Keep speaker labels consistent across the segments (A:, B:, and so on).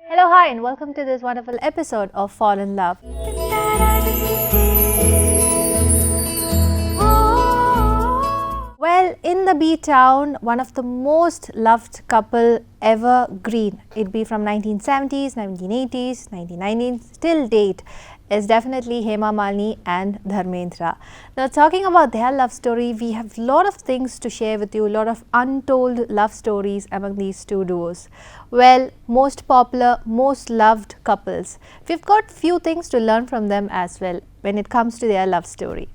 A: Hello, hi, and welcome to this wonderful episode of Fall in Love. Well, in the B town, one of the most loved couple ever green, it be from 1970s, 1980s, 1990s, till date, is definitely Hema Malini and Dharmendra. Now, talking about their love story, we have a lot of things to share with you, a lot of untold love stories among these two duos. Well, most popular, most loved couples. We've got few things to learn from them as well when it comes to their love story.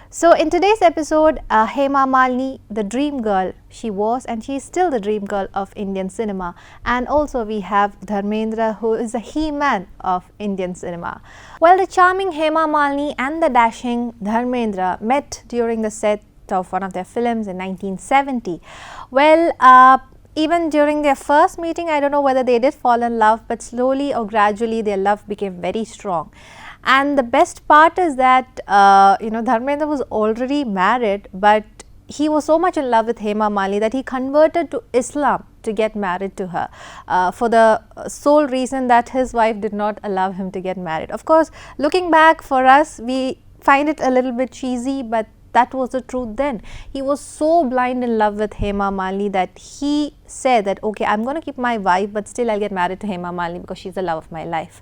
A: So, in today's episode, Hema Malini, the dream girl, she was and she is still the dream girl of Indian cinema, and also we have Dharmendra, who is a he-man of Indian cinema. Well, the charming Hema Malini and the dashing Dharmendra met during the set of one of their films in 1970. Well, even during their first meeting, I don't know whether they did fall in love, but slowly or gradually their love became very strong. And the best part is that, Dharmendra was already married, but he was so much in love with Hema Malini that he converted to Islam to get married to her for the sole reason that his wife did not allow him to get married. Of course, looking back for us, we find it a little bit cheesy, but that was the truth then. He was so blind in love with Hema Malini that he said that, okay, I'm going to keep my wife, but still I'll get married to Hema Malini because she's the love of my life.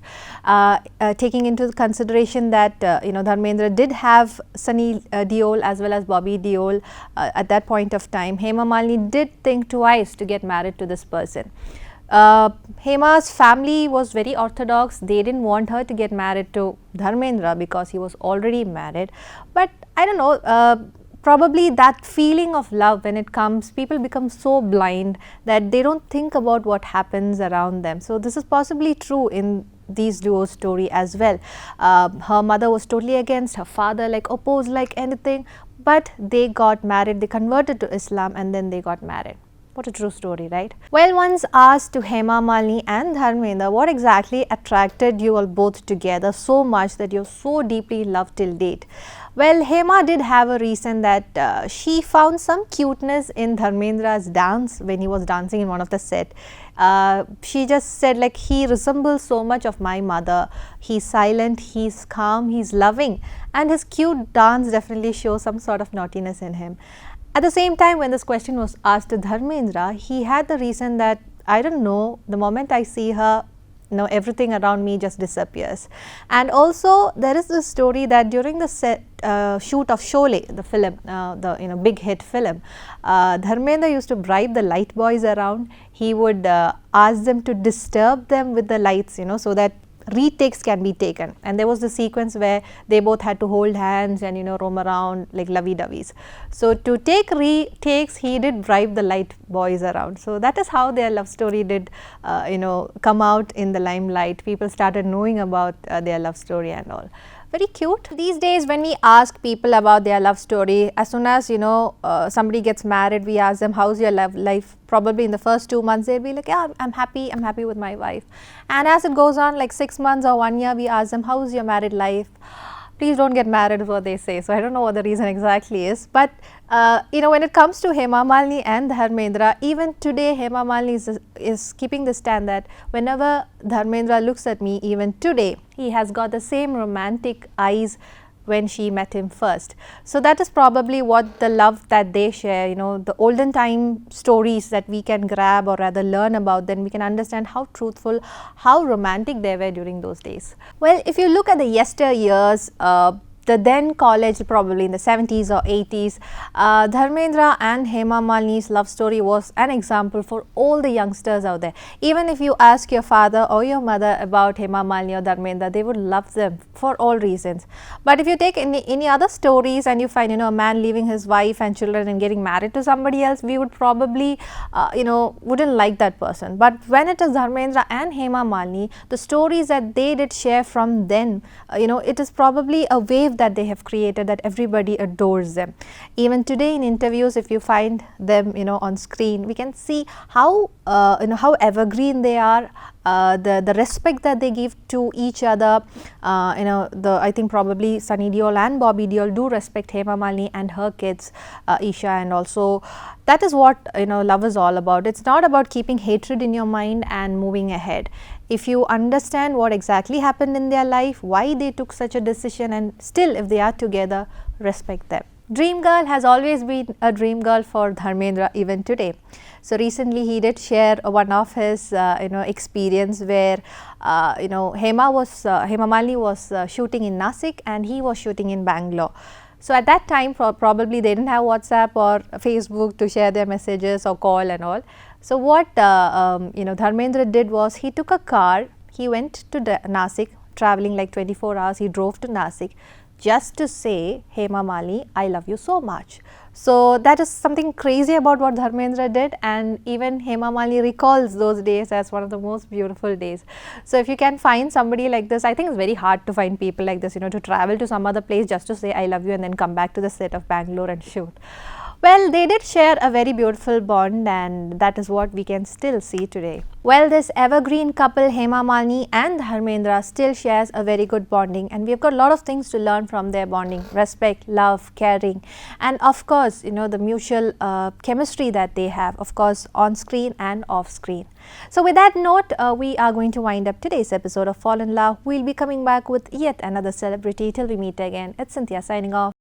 A: Taking into consideration that, Dharmendra did have Sunny Deol as well as Bobby Deol at that point of time, Hema Malini did think twice to get married to this person. Hema's family was very orthodox. They didn't want her to get married to Dharmendra because he was already married. But I don't know, probably that feeling of love, when it comes, people become so blind that they don't think about what happens around them. So this is possibly true in these duo's story as well. Her mother was totally against, her father opposed like anything, but they got married, they converted to Islam, and then they got married. What a true story, right? Well, once asked to Hema Malini and Dharmendra, what exactly attracted you all both together so much that you're so deeply in love till date? Well, Hema did have a reason that she found some cuteness in Dharmendra's dance when he was dancing in one of the set. She just said he resembles so much of my mother. He's silent, he's calm, he's loving, and his cute dance definitely shows some sort of naughtiness in him. At the same time, when this question was asked to Dharmendra, he had the reason that, I don't know, the moment I see her, everything around me just disappears. And also, there is this story that during the shoot of Sholay, the film, the big hit film, Dharmendra used to bribe the light boys around. He would ask them to disturb them with the lights, so that retakes can be taken, and there was the sequence where they both had to hold hands and roam around like lovey-doveys. So to take retakes, he did bribe the light boys around. So that is how their love story did come out in the limelight. People started knowing about their love story and all. Very cute. These days, when we ask people about their love story, as soon as somebody gets married, we ask them, how's your love life? Probably in the first 2 months, they'll be like, yeah, I'm happy with my wife. And as it goes on, like 6 months or 1 year, we ask them, how's your married life? Please don't get married, is what they say. So I don't know what the reason exactly is, but when it comes to Hema Malini and Dharmendra, even today Hema Malini is keeping the stand that whenever Dharmendra looks at me, even today, he has got the same romantic eyes when she met him first. So that is probably what the love that they share, the olden time stories that we can grab or rather learn about, then we can understand how truthful, how romantic they were during those days. Well, if you look at the yesteryears, the then college, probably in the 70s or 80s, Dharmendra and Hema Malini's love story was an example for all the youngsters out there. Even if you ask your father or your mother about Hema Malini or Dharmendra, they would love them for all reasons. But if you take any other stories and you find a man leaving his wife and children and getting married to somebody else, we would probably wouldn't like that person. But when it is Dharmendra and Hema Malini, the stories that they did share from then, it is probably a wave that they have created that everybody adores them. Even today in interviews, if you find them on screen, we can see how how evergreen they are, the respect that they give to each other. I think probably Sunny Deol and Bobby Deol do respect Hema Malini and her kids, Isha, and also that is what love is all about. It's not about keeping hatred in your mind and moving ahead. if you understand what exactly happened in their life, why they took such a decision, and still if they are together, respect them. Dream girl has always been a dream girl for Dharmendra even today. So recently he did share one of his experience where Hema Malini was shooting in Nasik and he was shooting in Bangalore. So at that time probably they didn't have WhatsApp or Facebook to share their messages or call and all. So what Dharmendra did was he took a car, he went to Nasik, traveling like 24 hours, he drove to Nasik just to say, Hema Malini, I love you so much. So that is something crazy about what Dharmendra did, and even Hema Malini recalls those days as one of the most beautiful days. So if you can find somebody like this, I think it's very hard to find people like this, to travel to some other place just to say I love you and then come back to the set of Bangalore and shoot. Well, they did share a very beautiful bond, and that is what we can still see today. Well, this evergreen couple Hema Malini and Dharmendra still shares a very good bonding, and we have got a lot of things to learn from their bonding: respect, love, caring, and of course, the mutual chemistry that they have, of course, on screen and off screen. So with that note, we are going to wind up today's episode of Fall in Love. We'll be coming back with yet another celebrity. Till we meet again, it's Cynthia signing off.